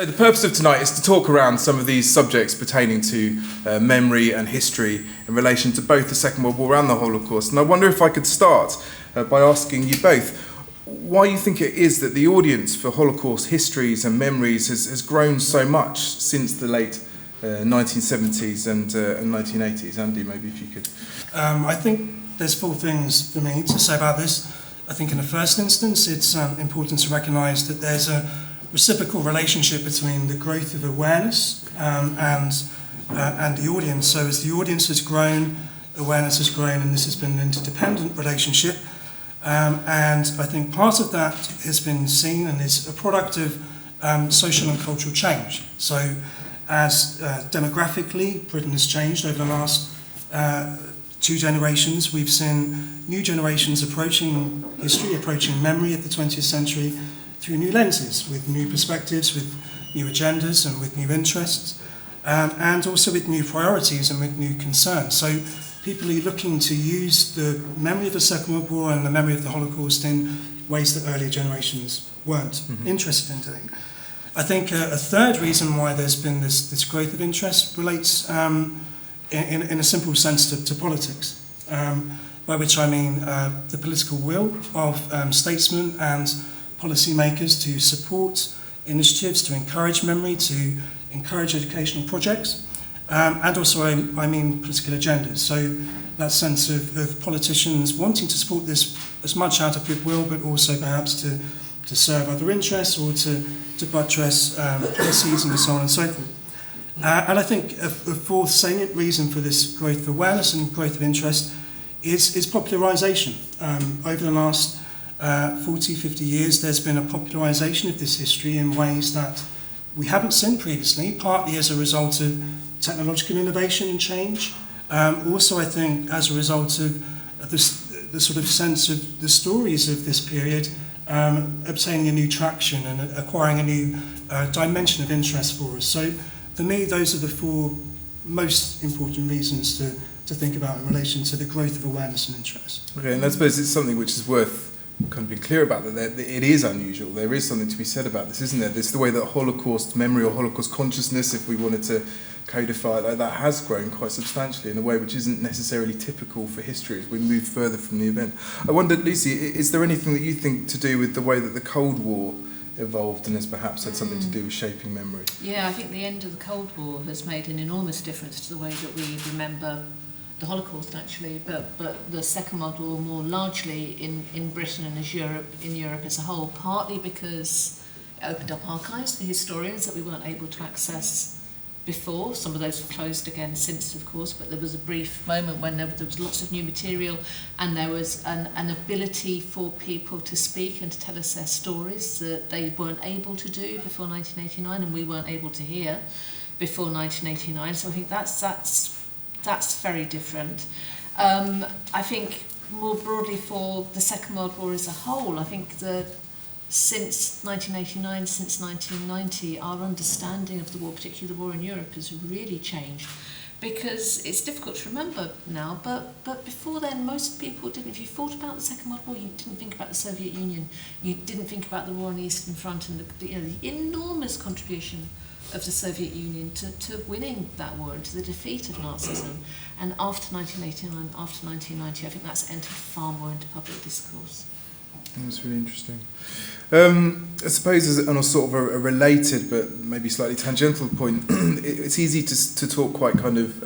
So the purpose of tonight is to talk around some of these subjects pertaining to memory and history in relation to both the Second World War and the Holocaust. And I wonder if I could start by asking you both why you think it is that the audience for Holocaust histories and memories has grown so much since the late 1970s and 1980s. Andy, maybe if you could. I think there's four things for me to say about this. I think in the first instance, it's important to recognise that there's a reciprocal relationship between the growth of awareness and the audience. So as the audience has grown, awareness has grown, and this has been an interdependent relationship. And I think part of that has been seen and is a product of social and cultural change. So as demographically Britain has changed over the last 2 generations, we've seen new generations approaching history, approaching memory of the 20th century through new lenses, with new perspectives, with new agendas and with new interests, and also with new priorities and with new concerns. So people are looking to use the memory of the Second World War and the memory of the Holocaust in ways that earlier generations weren't interested in doing. I think a third reason why there's been this growth of interest relates in a simple sense to politics, by which I mean the political will of statesmen and policymakers to support initiatives to encourage memory, to encourage educational projects, and also I mean political agendas. So that sense of politicians wanting to support this as much out of goodwill, but also perhaps to serve other interests or to buttress policies and so on and so forth. And I think a fourth salient reason for this growth of awareness and growth of interest is popularisation. Over the last 40, 50 years, there's been a popularisation of this history in ways that we haven't seen previously, partly as a result of technological innovation and change. Also, I think, as a result of the sort of sense of the stories of this period obtaining a new traction and acquiring a new dimension of interest for us. So, for me, those are the 4 most important reasons to think about in relation to the growth of awareness and interest. Okay, and I suppose it's something which is worth kind of being clear about, that it is unusual. There is something to be said about this, isn't there? This is the way that Holocaust memory or Holocaust consciousness, if we wanted to codify it like that, has grown quite substantially in a way which isn't necessarily typical for history as we move further from the event. I wondered, Lucy, is there anything that you think to do with the way that the Cold War evolved and has perhaps had something to do with shaping memory? Yeah, I think the end of the Cold War has made an enormous difference to the way that we remember the Holocaust, actually, but the Second World War more largely in Britain and in Europe as a whole, partly because it opened up archives for historians that we weren't able to access before. Some of those have closed again since, of course, but there was a brief moment when there was lots of new material, and there was an ability for people to speak and to tell us their stories that they weren't able to do before 1989, and we weren't able to hear before 1989. So I think that's very different. I think more broadly for the Second World War as a whole, I think that since 1989, since 1990, our understanding of the war, particularly the war in Europe, has really changed. Because it's difficult to remember now, but before then, most people didn't. If you thought about the Second World War, you didn't think about the Soviet Union. You didn't think about the war on the Eastern Front and the enormous contribution of the Soviet Union to winning that war and to the defeat of Nazism. And after 1989, after 1990, I think that's entered far more into public discourse. That's really interesting. I suppose on a sort of a related but maybe slightly tangential point, it's easy to talk quite kind of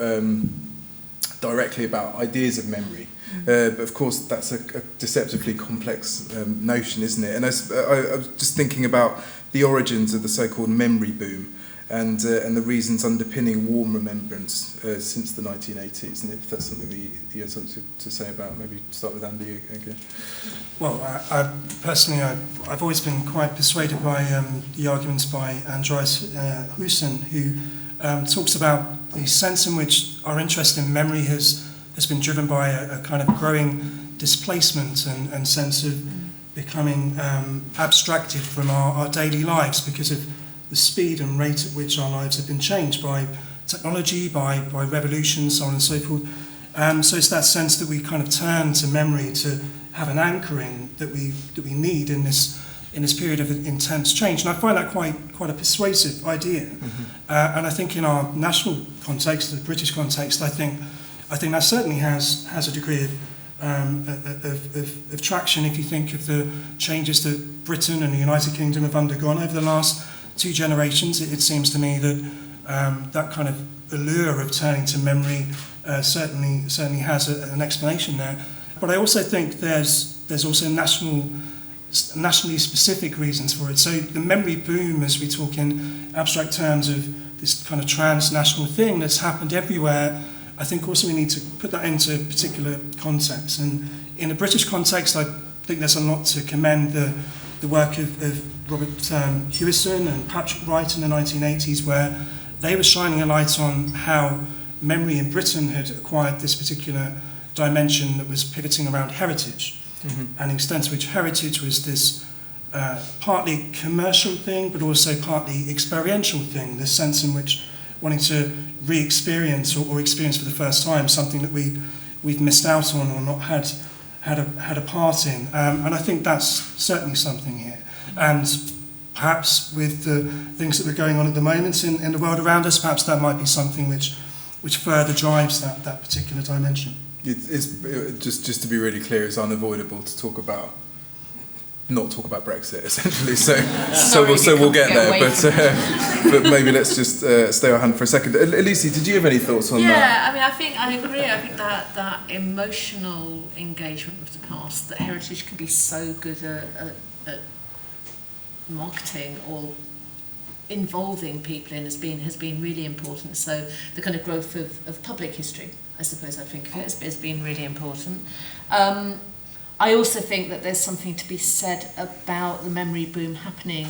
directly about ideas of memory. But of course, that's a deceptively complex notion, isn't it? And I was just thinking about the origins of the so-called memory boom and the reasons underpinning warm remembrance since the 1980s, and if that's something that you had something to say about. Maybe start with Andy again. Well, personally, I've always been quite persuaded by the arguments by Andreas Husserl, who talks about the sense in which our interest in memory has been driven by a kind of growing displacement and sense of becoming abstracted from our daily lives because of the speed and rate at which our lives have been changed by technology, by revolution, so on and so forth. So it's that sense that we kind of turn to memory to have an anchoring that we need in this in this period of intense change. And I find that quite a persuasive idea. And I think in our national context, the British context, I think that certainly has a degree of traction if you think of the changes that Britain and the United Kingdom have undergone over the last 2 generations. It seems to me that that kind of allure of turning to memory certainly has an explanation there. But I also think there's also nationally specific reasons for it. So the memory boom, as we talk in abstract terms of this kind of transnational thing that's happened everywhere, I think also we need to put that into particular context. And in the British context, I think there's a lot to commend the work of Robert Hewison and Patrick Wright in the 1980s, where they were shining a light on how memory in Britain had acquired this particular dimension that was pivoting around heritage. And the extent to which heritage was this partly commercial thing, but also partly experiential thing, this sense in which wanting to re-experience or experience for the first time something that we've missed out on or not had a part in. And I think that's certainly something here. And perhaps with the things that are going on at the moment in the world around us, perhaps that might be something which further drives that particular dimension. It's just to be really clear, it's unavoidable to not talk about Brexit, essentially. So we'll get there, but maybe let's just stay our hand for a second. Elise, did you have any thoughts on that? Yeah, I mean, I agree. I think that emotional engagement with the past, that heritage can be so good at marketing or involving people in has been really important. So the kind of growth of public history, I suppose I think of it, has been really important. I also think that there's something to be said about the memory boom happening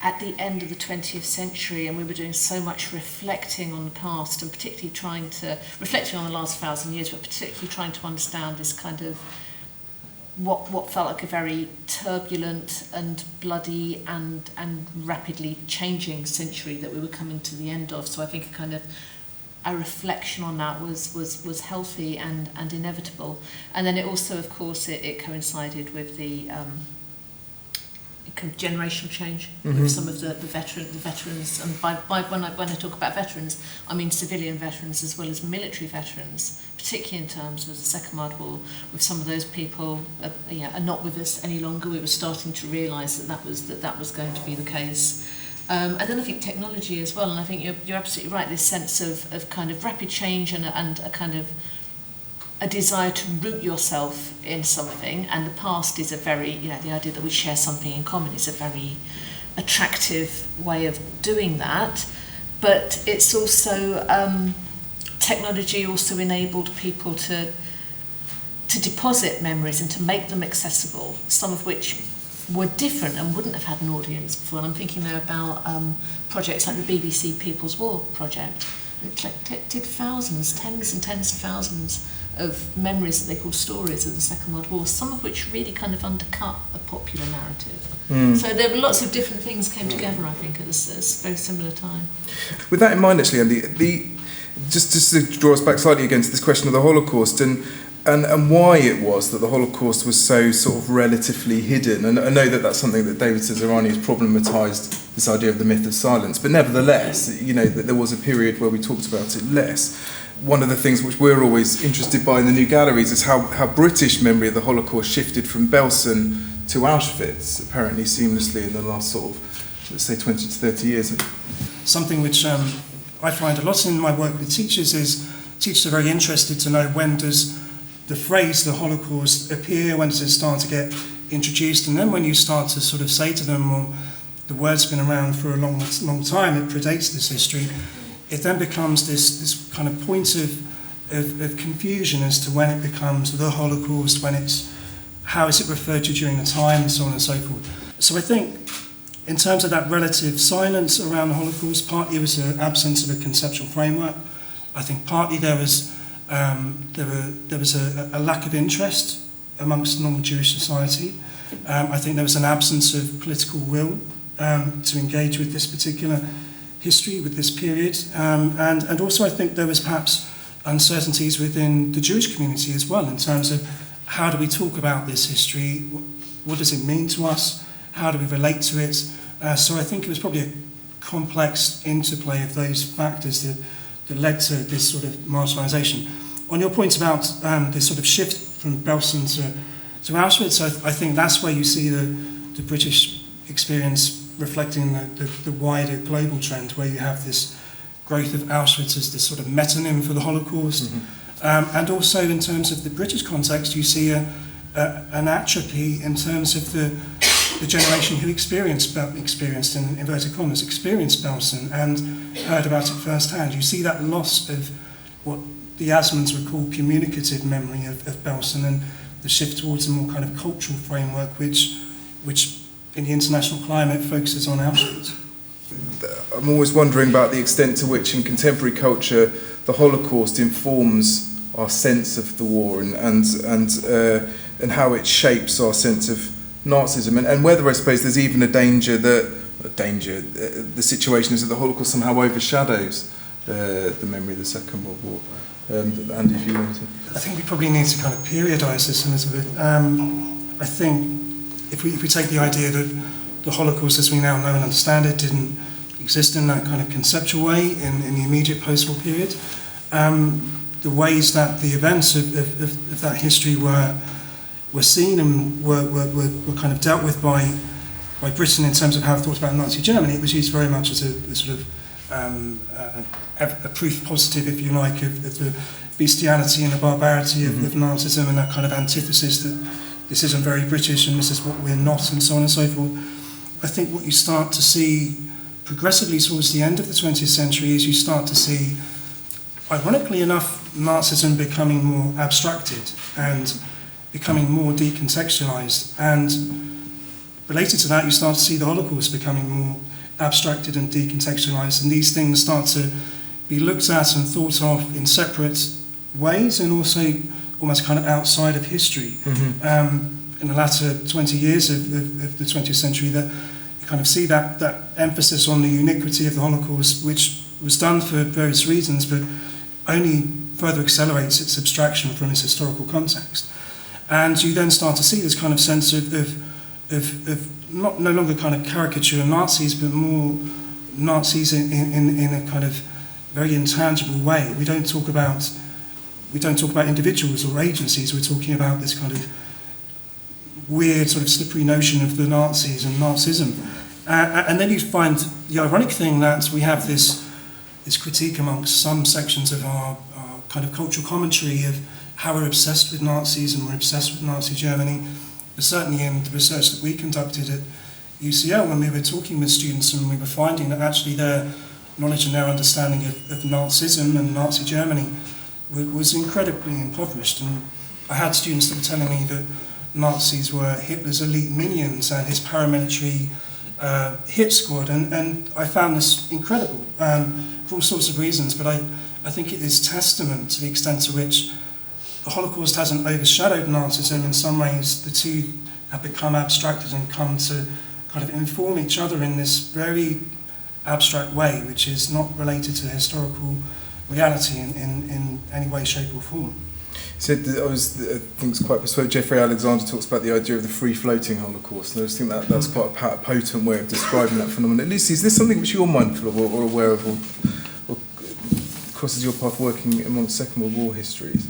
at the end of the 20th century, and we were doing so much reflecting on the past, and particularly reflecting on the last 1,000 years, but particularly trying to understand this kind of what felt like a very turbulent and bloody and rapidly changing century that we were coming to the end of. So I think a reflection on that was healthy and inevitable. And then it also, of course, it coincided with the kind of generational change with some of the veterans. And when I talk about veterans, I mean civilian veterans as well as military veterans, particularly in terms of the Second World War, with some of those people are not with us any longer. We were starting to realise that was going to be the case. And then I think technology as well, and I think you're absolutely right, this sense of kind of rapid change and a kind of a desire to root yourself in something, and the past is a very, the idea that we share something in common is a very attractive way of doing that. But it's also, technology also enabled people to deposit memories and to make them accessible, some of which were different and wouldn't have had an audience before. And I'm thinking there about projects like the BBC People's War project. It collected thousands, tens and tens of thousands of memories that they called stories of the Second World War, some of which really kind of undercut a popular narrative. So there were lots of different things came together, I think, at this very similar time. With that in mind, actually, Andy, just to draw us back slightly again to this question of the Holocaust and why it was that the Holocaust was so sort of relatively hidden. And I know that that's something that David Cesarani has problematised, this idea of the myth of silence. But nevertheless, that there was a period where we talked about it less. One of the things which we're always interested by in the new galleries is how British memory of the Holocaust shifted from Belsen to Auschwitz, apparently seamlessly in the last sort of, let's say, 20 to 30 years. Something which I find a lot in my work with teachers is teachers are very interested to know when does the phrase the Holocaust appear, when does it start to get introduced, and then when you start to sort of say to them, well, the word's been around for a long time, it predates this history, it then becomes this kind of point of confusion as to when it becomes the Holocaust, how is it referred to during the time, and so on and so forth. So I think in terms of that relative silence around the Holocaust, partly it was an absence of a conceptual framework. I think partly there was a lack of interest amongst non-Jewish society. I think there was an absence of political will to engage with this particular history, with this period. And also I think there was perhaps uncertainties within the Jewish community as well in terms of how do we talk about this history, what does it mean to us, how do we relate to it? So I think it was probably a complex interplay of those factors that led to this sort of marginalisation. On your point about this sort of shift from Belsen to Auschwitz, I think that's where you see the British experience reflecting the wider global trend, where you have this growth of Auschwitz as this sort of metonym for the Holocaust. And also in terms of the British context, you see an atrophy in terms of the generation who experienced in inverted commas, experienced Belsen and heard about it firsthand. You see that loss of what the Asmans would call communicative memory of Belsen, and the shift towards a more kind of cultural framework which in the international climate focuses on Auschwitz. I'm always wondering about the extent to which in contemporary culture the Holocaust informs our sense of the war and how it shapes our sense of Nazism, and whether I suppose there's even a danger that the situation is that the Holocaust somehow overshadows the memory of the Second World War. Andy, if you want to. I think we probably need to kind of periodise this a little bit. I think if we take the idea that the Holocaust as we now know and understand it didn't exist in that kind of conceptual way in the immediate post-war period, the ways that the events of that history were seen and were kind of dealt with by Britain in terms of how it thought about Nazi Germany, it was used very much as a sort of a proof positive, if you like, of the bestiality and the barbarity of Nazism, and that kind of antithesis that this isn't very British and this is what we're not, and so on and so forth. I think what you start to see progressively towards the end of the 20th century is you start to see, ironically enough, Nazism becoming more abstracted and becoming more decontextualized. And related to that, you start to see the Holocaust becoming more abstracted and decontextualized. And these things start to be looked at and thought of in separate ways, and also almost kind of outside of history. In the latter 20 years of the 20th century, that you kind of see that emphasis on the uniquity of the Holocaust, which was done for various reasons, but only further accelerates its abstraction from its historical context. And you then start to see this kind of sense of no longer kind of caricature Nazis, but more Nazis in a kind of very intangible way. We don't talk about individuals or agencies. We're talking about this kind of weird sort of slippery notion of the Nazis and Nazism. And then you find the ironic thing that we have this critique amongst some sections of our kind of cultural commentary of how we're obsessed with Nazis and we're obsessed with Nazi Germany. But certainly in the research that we conducted at UCL, when we were talking with students and we were finding that actually their knowledge and their understanding of Nazism and Nazi Germany was incredibly impoverished. And I had students that were telling me that Nazis were Hitler's elite minions and his paramilitary hit squad, and I found this incredible for all sorts of reasons, but I think it is testament to the extent to which the Holocaust hasn't overshadowed Nazism. In some ways, the two have become abstracted and come to kind of inform each other in this very abstract way, which is not related to historical reality in any way, shape or form. So I think it's quite persuasive. Jeffrey Alexander talks about the idea of the free-floating Holocaust, and I just think that's quite a potent way of describing that phenomenon. Lucy, is this something which you're mindful of or aware of, or crosses your path working amongst Second World War histories?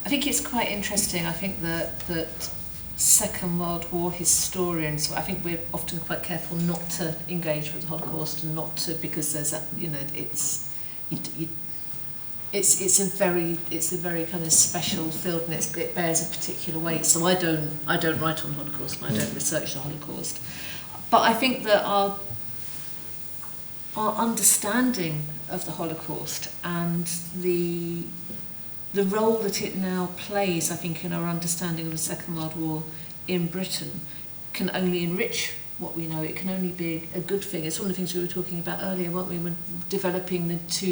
I think it's quite interesting. I think that Second World War historians, I think we're often quite careful not to engage with the Holocaust, and not to, because there's a, it's a very kind of special field, and it bears a particular weight. So I don't write on Holocaust, and I don't research the Holocaust. But I think that our understanding of the Holocaust and the role that it now plays, I think, in our understanding of the Second World War in Britain can only enrich what we know. It can only be a good thing. It's one of the things we were talking about earlier, weren't we, when developing this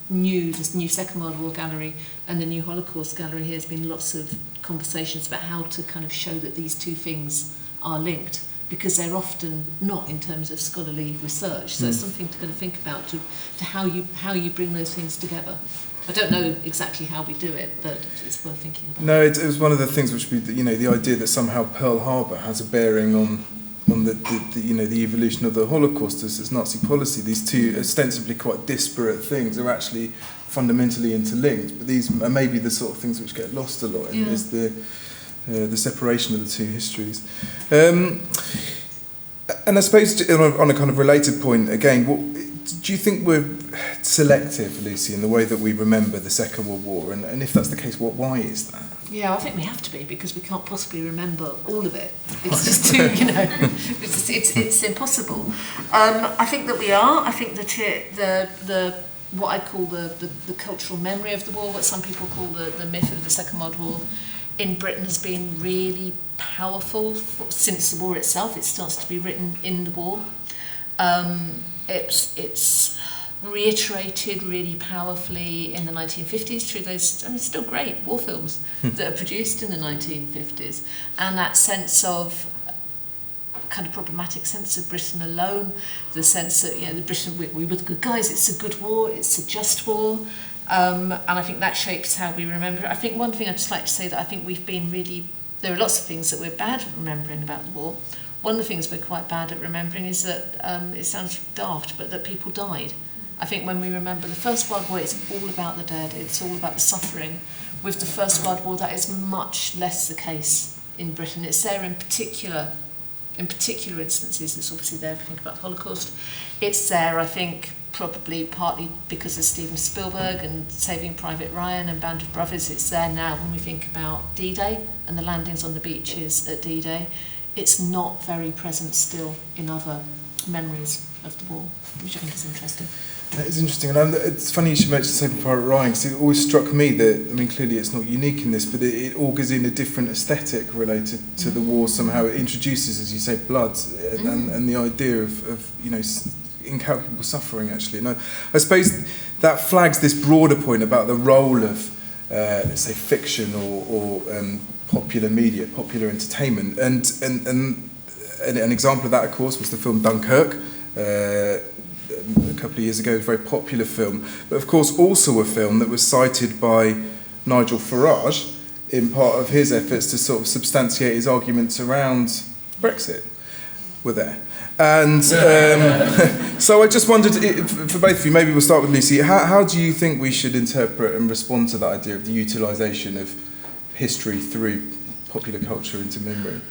new Second World War gallery and the new Holocaust gallery. There's been lots of conversations about how to kind of show that these two things are linked, because they're often not in terms of scholarly research. So it's something to kind of think about, to how you bring those things together. I don't know exactly how we do it, but it's worth thinking about. No, it was one of the things which would be, the idea that somehow Pearl Harbor has a bearing on on the the evolution of the Holocaust as Nazi policy. These two ostensibly quite disparate things are actually fundamentally interlinked, but these are maybe the sort of things which get lost a lot, and is the separation of the two histories. And I suppose on a kind of related point again, do you think we're selective, Lucy, in the way that we remember the Second World War? And if that's the case, why is that? Yeah, I think we have to be, because we can't possibly remember all of it. It's just too, it's impossible. I think that we are. I think that the what I call the cultural memory of the war, what some people call the myth of the Second World War, in Britain has been really powerful since the war itself. It starts to be written in the war. It's reiterated really powerfully in the 1950s through those still great war films that are produced in the 1950s, and that sense of kind of problematic sense of Britain alone, the sense that the Britain we were the good guys, it's a good war, it's a just war, and I think that shapes how we remember it. I think one thing I'd just like to say that I think we've been really, there are lots of things that we're bad at remembering about the war. One of the things we're quite bad at remembering is that, it sounds daft, but that people died. I think when we remember the First World War, it's all about the dead, it's all about the suffering. With the First World War, that is much less the case in Britain. It's there in particular instances. It's obviously there if you think about the Holocaust. It's there, I think, probably partly because of Steven Spielberg and Saving Private Ryan and Band of Brothers. It's there now when we think about D-Day and the landings on the beaches at D-Day. It's not very present still in other memories of the war, which I think is interesting. It's interesting, and it's funny you should mention Saving Private Ryan, because it always struck me that, clearly it's not unique in this, but it augurs in a different aesthetic related to the war somehow. It introduces, as you say, blood and the idea of incalculable suffering, actually. And I suppose that flags this broader point about the role of, let's say, fiction or popular media, popular entertainment. And an example of that, of course, was the film Dunkirk, a couple of years ago, a very popular film, but of course also a film that was cited by Nigel Farage in part of his efforts to sort of substantiate his arguments around Brexit were there. And so I just wondered, for both of you, maybe we'll start with Lucy, how do you think we should interpret and respond to that idea of the utilisation of history through popular culture into memory?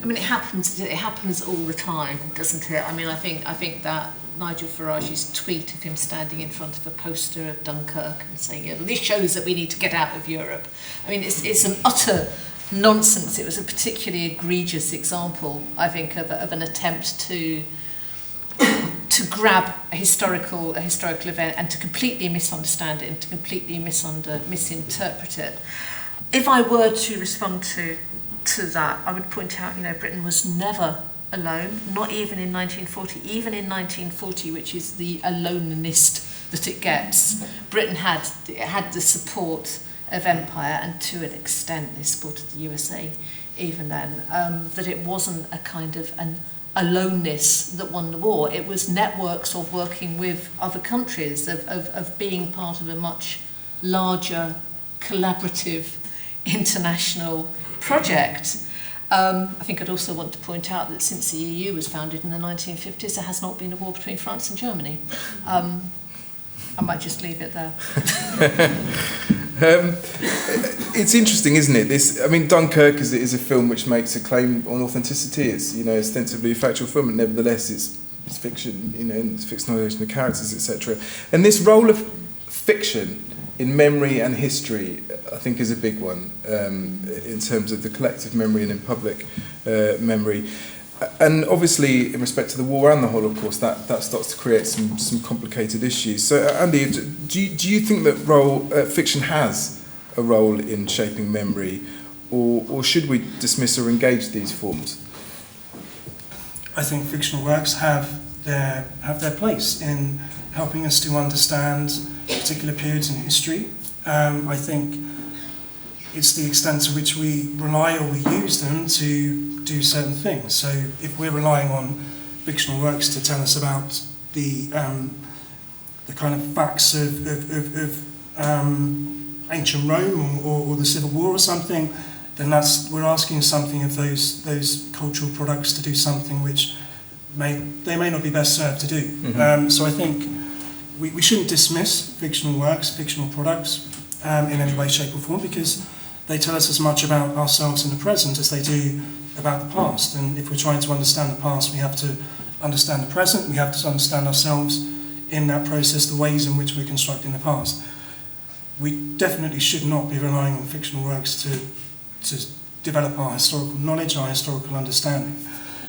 It happens all the time, doesn't it? I think that Nigel Farage's tweet of him standing in front of a poster of Dunkirk and saying, this shows that we need to get out of Europe. It's an utter nonsense. It was a particularly egregious example, I think, of an attempt to grab a historical event and to completely misunderstand it and to completely misinterpret it. If I were to respond to that, I would point out, Britain was never alone, not even in 1940. Even in 1940, which is the alonenist that it gets, Britain had the support of empire, and to an extent they supported the USA even then, that it wasn't a kind of an aloneness that won the war. It was networks of working with other countries, of being part of a much larger collaborative international project. I think I'd also want to point out that since the EU was founded in the 1950s, there has not been a war between France and Germany. I might just leave it there. It's interesting, isn't it? Dunkirk is a film which makes a claim on authenticity. It's ostensibly a factual film, but nevertheless it's fiction. It's fictionalisation of characters, etc. And this role of fiction in memory and history, I think, is a big one in terms of the collective memory and in public memory. And obviously, in respect to the war and the Holocaust, that starts to create some complicated issues. So, Andy, do you think that fiction has a role in shaping memory, or should we dismiss or engage these forms? I think fictional works have their place in helping us to understand particular periods in history. I think it's the extent to which we rely or we use them to do certain things. So if we're relying on fictional works to tell us about the kind of facts of ancient Rome or the Civil War or something, then we're asking something of those cultural products to do something which they may not be best served to do. Mm-hmm. So I think we shouldn't dismiss fictional works, fictional products in any way, shape or form, because they tell us as much about ourselves in the present as they do about the past. And if we're trying to understand the past, we have to understand the present, we have to understand ourselves in that process, the ways in which we're constructing the past. We definitely should not be relying on fictional works to develop our historical knowledge, our historical understanding.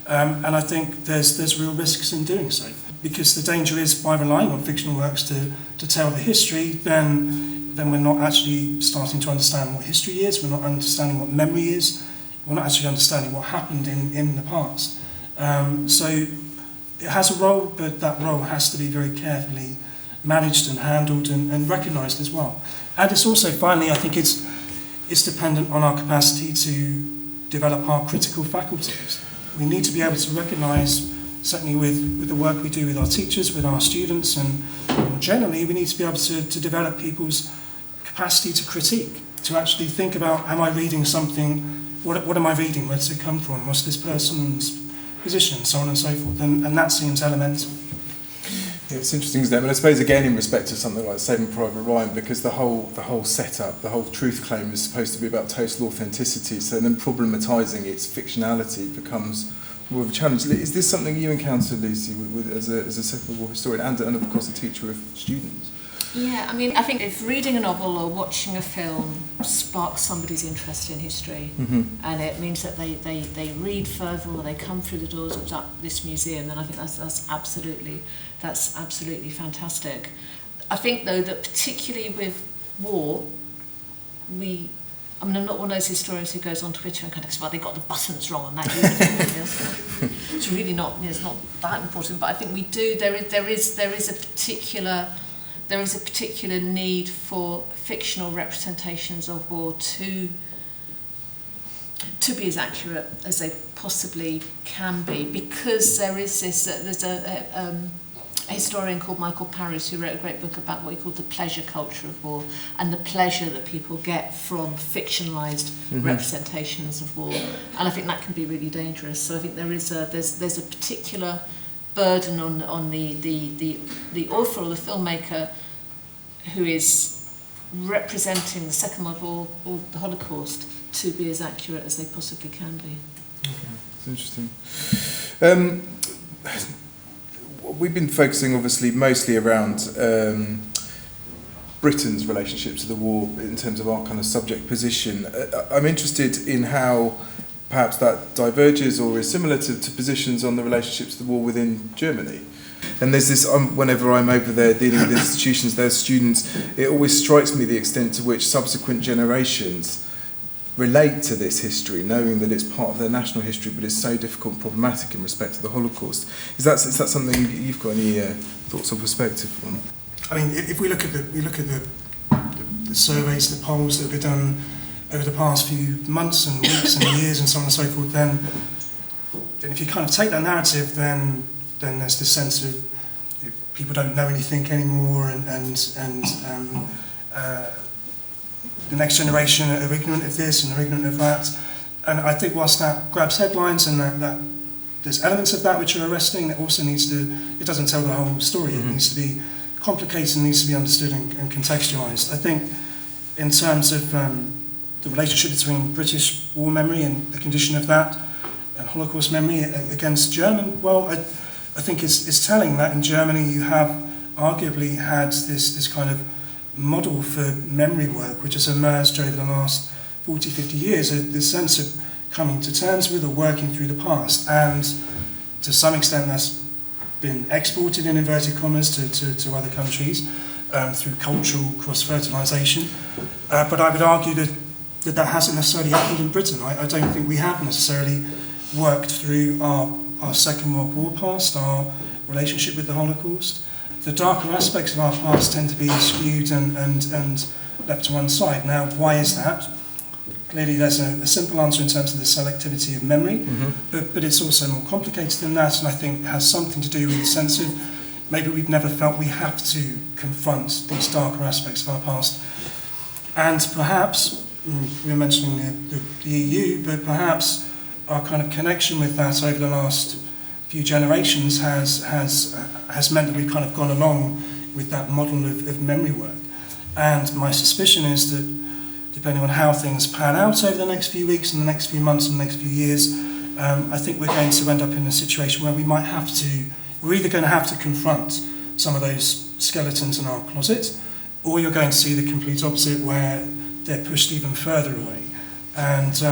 And I think there's real risks in doing so, because the danger is by relying on fictional works to tell the history, then we're not actually starting to understand what history is, we're not understanding what memory is, we're not actually understanding what happened in the past. So it has a role, but that role has to be very carefully managed and handled and recognised as well. And it's also, finally, I think it's dependent on our capacity to develop our critical faculties. We need to be able to recognise, certainly with the work we do with our teachers, with our students, and more generally, we need to be able to develop people's capacity to critique, to actually think about, am I reading something, what am I reading, where does it come from, what's this person's position, so on and so forth, and that seems elemental. Yeah, it's interesting, isn't it? But I suppose again in respect to something like Saving Private Ryan, because the whole setup, the whole truth claim is supposed to be about total authenticity, so then problematising its fictionality becomes more of a challenge. Is this something you encounter, Lucy, as a Second War historian and of course a teacher of students? Yeah, I mean, I think if reading a novel or watching a film sparks somebody's interest in history, Mm-hmm. and it means that they read further or they come through the doors of this museum, then I think that's absolutely fantastic. I think, though, that particularly with war, I'm not one of those historians who goes on Twitter and kind of says, well, they got the buttons wrong on that uniform. It's really not, it's not that important, but I think we do, there is a particular need for fictional representations of war to be as accurate as they possibly can be, because there's a historian called Michael Pearce who wrote a great book about what he called the pleasure culture of war, and the pleasure that people get from fictionalized representations of war, and I think that can be really dangerous. So I think there's a particular burden on the author or the filmmaker who is representing the Second World War or the Holocaust to be as accurate as they possibly can be. Okay, it's interesting. We've been focusing obviously mostly around Britain's relationship to the war in terms of our kind of subject position. I'm interested in how perhaps that diverges or is similar to positions on the relationship to the war within Germany. And there's this, whenever I'm over there dealing with institutions, their students, it always strikes me the extent to which subsequent generations relate to this history, knowing that it's part of their national history, but it's so difficult and problematic in respect to the Holocaust. Is that something you've got any thoughts or perspective on? I mean, if we look at the surveys, the polls that have been done over the past few months and weeks and years and so on and so forth, then if you kind of take that narrative, then there's this sense of people don't know anything anymore, and the next generation are ignorant of this and are ignorant of that. And I think whilst that grabs headlines and that there's elements of that which are arresting, it also it doesn't tell the whole story. It needs to be complicated and needs to be understood and contextualised. I think in terms of the relationship between British war memory and the condition of that and Holocaust memory against German, well, I think it's telling that in Germany you have arguably had this kind of model for memory work which has emerged over the last 40, 50 years, this sense of coming to terms with or working through the past, and to some extent that's been exported in inverted commas to other countries through cultural cross-fertilisation, but I would argue that hasn't necessarily happened in Britain. I don't think we have necessarily worked through our Second World War past, our relationship with the Holocaust. The darker aspects of our past tend to be skewed and left to one side. Now, why is that? Clearly, there's a simple answer in terms of the selectivity of memory, but it's also more complicated than that, and I think has something to do with the sense of maybe we've never felt we have to confront these darker aspects of our past. And perhaps we were mentioning the EU, but perhaps our kind of connection with that over the last few generations has meant that we've kind of gone along with that model of memory work. And my suspicion is that depending on how things pan out over the next few weeks and the next few months and the next few years, I think we're going to end up in a situation where we're either going to have to confront some of those skeletons in our closet, or you're going to see the complete opposite where they're pushed even further away. And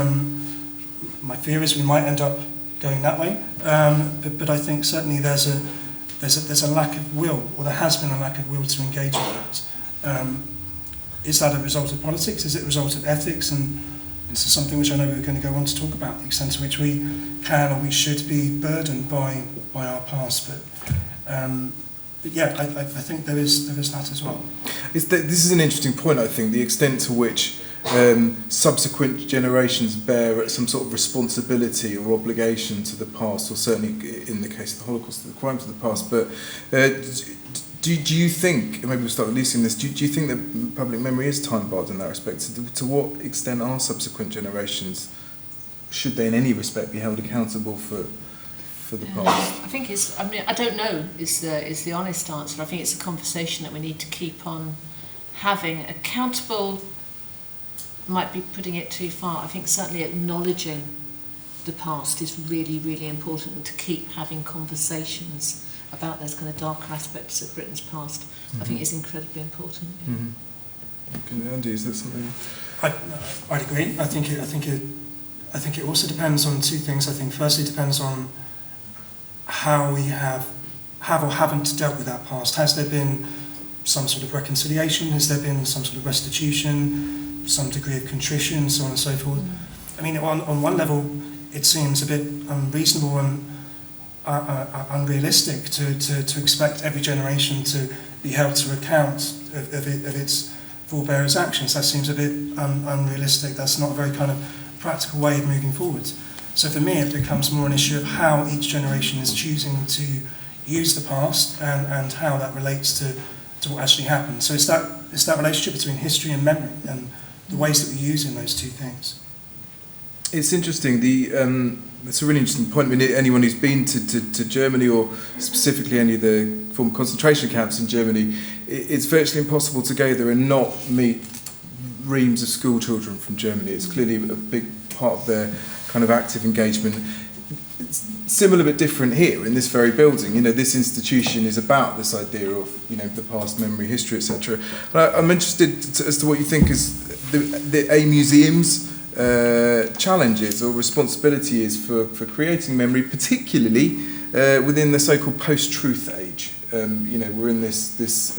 my fear is we might end up going that way, but I think certainly there's a lack of will, or there has been a lack of will to engage with that. Is that a result of politics? Is it a result of ethics? And this is something which I know we're going to go on to talk about, the extent to which we can or we should be burdened by our past. But yeah, I think there is that as well. This is an interesting point, I think, the extent to which subsequent generations bear some sort of responsibility or obligation to the past, or certainly in the case of the Holocaust, the crimes of the past. But do you think, maybe we'll start with Lucy in this, do you think that public memory is time-barred in that respect? To what extent are subsequent generations, should they in any respect be held accountable for the past? I think I don't know is the honest answer. I think it's a conversation that we need to keep on having. Accountable might be putting it too far. I think certainly acknowledging the past is really, really important, and to keep having conversations about those kind of darker aspects of Britain's past, I think is incredibly important. Yeah. Mm-hmm. Andy, is that something? I'd agree. I think it also depends on two things. I think firstly it depends on how we have or haven't dealt with that past. Has there been some sort of reconciliation? Has there been some sort of restitution, some degree of contrition, so on and so forth? I mean, on one level, it seems a bit unreasonable and unrealistic to expect every generation to be held to account of its forebearers' actions. That seems a bit unrealistic. That's not a very kind of practical way of moving forward. So for me, it becomes more an issue of how each generation is choosing to use the past and how that relates to what actually happened. So it's that relationship between history and memory and the ways that we use in those two things. It's interesting. It's a really interesting point. I mean, anyone who's been to Germany, or specifically any of the former concentration camps in Germany, it's virtually impossible to go there and not meet reams of school children from Germany. It's clearly a big part of their kind of active engagement. It's similar but different here in this very building. You know, this institution is about this idea of, you know, the past, memory, history, etc. I'm interested as to what you think is a museum's challenges or responsibility is for creating memory, particularly within the so-called post-truth age. You know, we're in this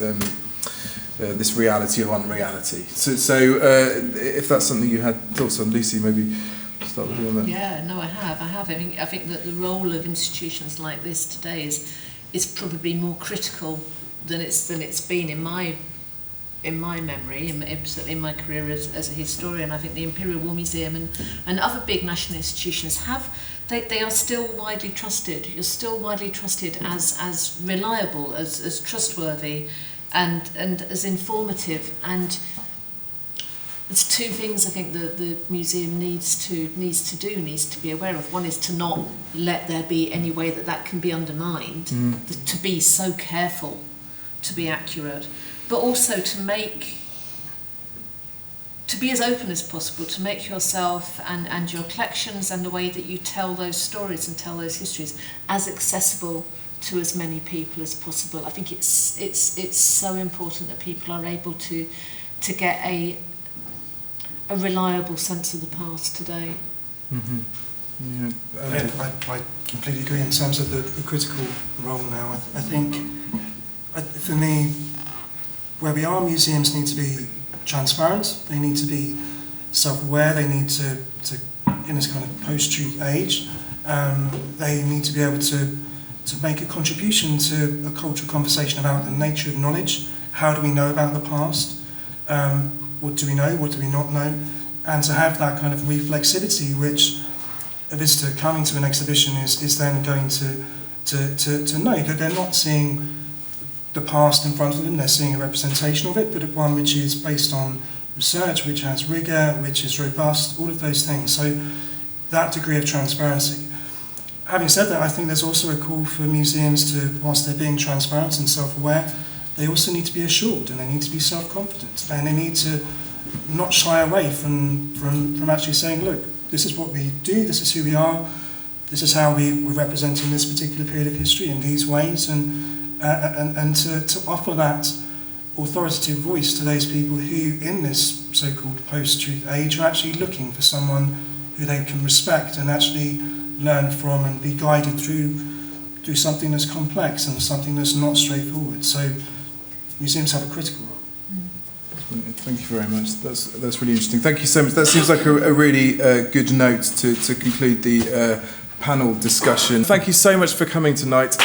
reality of unreality. So if that's something you had thoughts on, Lucy, maybe start with you on that. Yeah, no, I have. I think that the role of institutions like this today is probably more critical than it's been in my memory, certainly in my career as a historian. I think the Imperial War Museum and other big national institutions they are still widely trusted. You're still widely trusted as reliable, as trustworthy, and as informative. And there's two things I think the museum needs to be aware of. One is to not let there be any way that can be undermined, to be so careful to be accurate, but also to be as open as possible, to make yourself and your collections and the way that you tell those stories and tell those histories as accessible to as many people as possible. I think it's so important that people are able to get a reliable sense of the past today. Mm-hmm. Yeah, I completely agree in terms of the critical role now. I think, for me, where we are, museums need to be transparent, they need to be self-aware, they need to in this kind of post-truth age, they need to be able to make a contribution to a cultural conversation about the nature of knowledge. How do we know about the past? What do we know? What do we not know? And to have that kind of reflexivity, which a visitor coming to an exhibition is then going to know that they're not seeing the past in front of them, they're seeing a representation of it, but one which is based on research, which has rigour, which is robust, all of those things. So that degree of transparency. Having said that, I think there's also a call for museums to, whilst they're being transparent and self-aware, they also need to be assured and they need to be self-confident and they need to not shy away from actually saying, look, this is what we do, this is who we are, this is how we're representing this particular period of history in these ways, and to offer that authoritative voice to those people who, in this so-called post-truth age, are actually looking for someone who they can respect and actually learn from and be guided through something that's complex and something that's not straightforward. So museums have a critical role. Thank you very much. That's really interesting. Thank you so much. That seems like a really good note to conclude the panel discussion. Thank you so much for coming tonight.